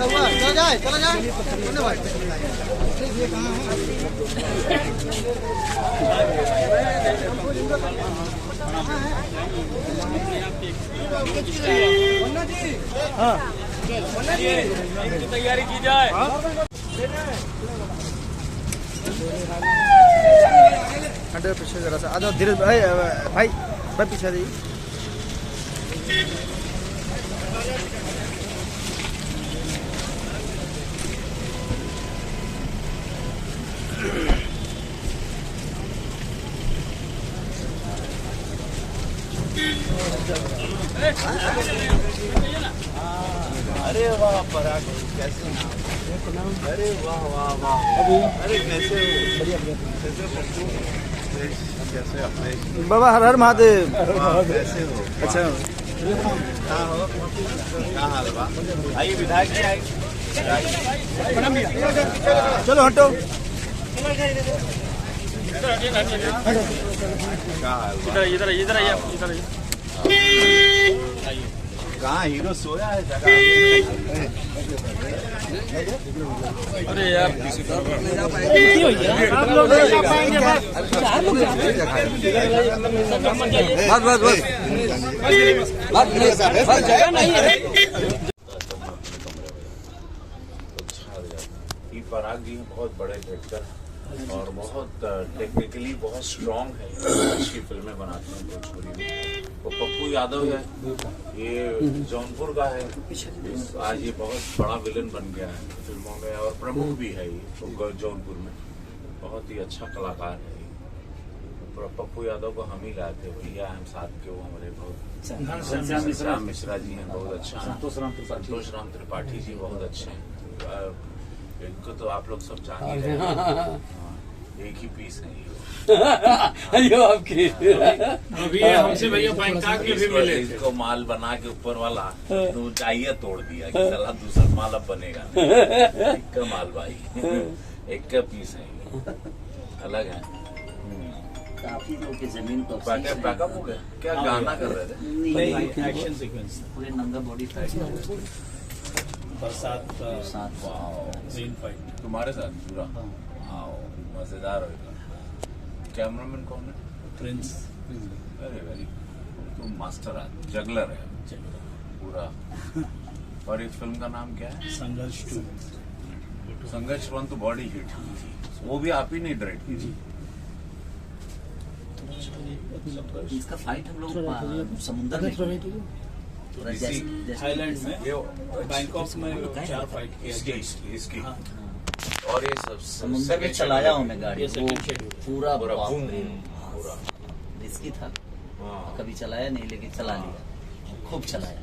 चला जाए भाई। हाँ तैयारी की जाए। हटे पीछे जरा सा आधा धीरे भाई भाई भाई पीछे दी। अरे वाह पराग कैसे नाम? अरे वाह वाह वाह अरे कैसे कैसे अपने बाबा हर हर महादेव। कैसे हो? अच्छा कहाँ हो? कहाँ हाल बा? आइए विधायक जी आइए। चलो हटो। कहाँ हाल बा? इधर आइए। कहाँ हीरो सोया है जगह? अरे यार बस जगह नहीं है। पराग जी बहुत बड़े डायरेक्टर और बहुत टेक्निकली बहुत स्ट्रॉन्ग है। अच्छी फिल्में बनाते हैं भोजपुरी में। वो पप्पू यादव है, ये जौनपुर का है। आज ये बहुत बड़ा विलन बन गया है फिल्मों में और प्रमुख भी है ये जौनपुर में। बहुत ही अच्छा कलाकार है ये। पप्पू यादव को हम ही लाए थे, भैया हम साथ के। वो हमारे बहुत घनश्याम मिश्रा जी हैं, बहुत अच्छा। संतोष राम त्रिपाठी जी बहुत अच्छे हैं। इनको तो आप लोग सब जान ही रहे हैं। एक ही पीस है अयो आपकी अभी हमसे भैया बैंकॉक के भी मिले थे। इसको माल बना के ऊपर वाला तो चाहिए तोड़ दिया कि चला दूसरा माल अब बनेगा। एक का माल भाई एक का पीस है, अलग है। काफी लोग की जमीन तो पैकअप हो गया क्या? गाना कर रहे थे? एक्शन सीक्वेंस पूरे नंगा बॉडी फाइट बरसात मेन फाइट तुम्हारे साथ पूरा? मजेदार होगा। कैमरामैन कौन है? प्रिंस। अरे वेरी तुम मास्टर है, जगलर है पूरा। और इस फिल्म का नाम क्या है? संघर्ष 2। संघर्ष 1 तो बॉडी हिट, वो भी आप ही नहीं डायरेक्ट की थी। इसका फाइट हम लोग समुद्र में थाईलैंड में, बैंकॉक में 4 फाइट इसकी और ये सब समुद्र में चलाया हूँ मैं गाड़ी पूरा बूम रिस्की था। कभी चलाया नहीं लेकिन चला लिया, खूब चलाया।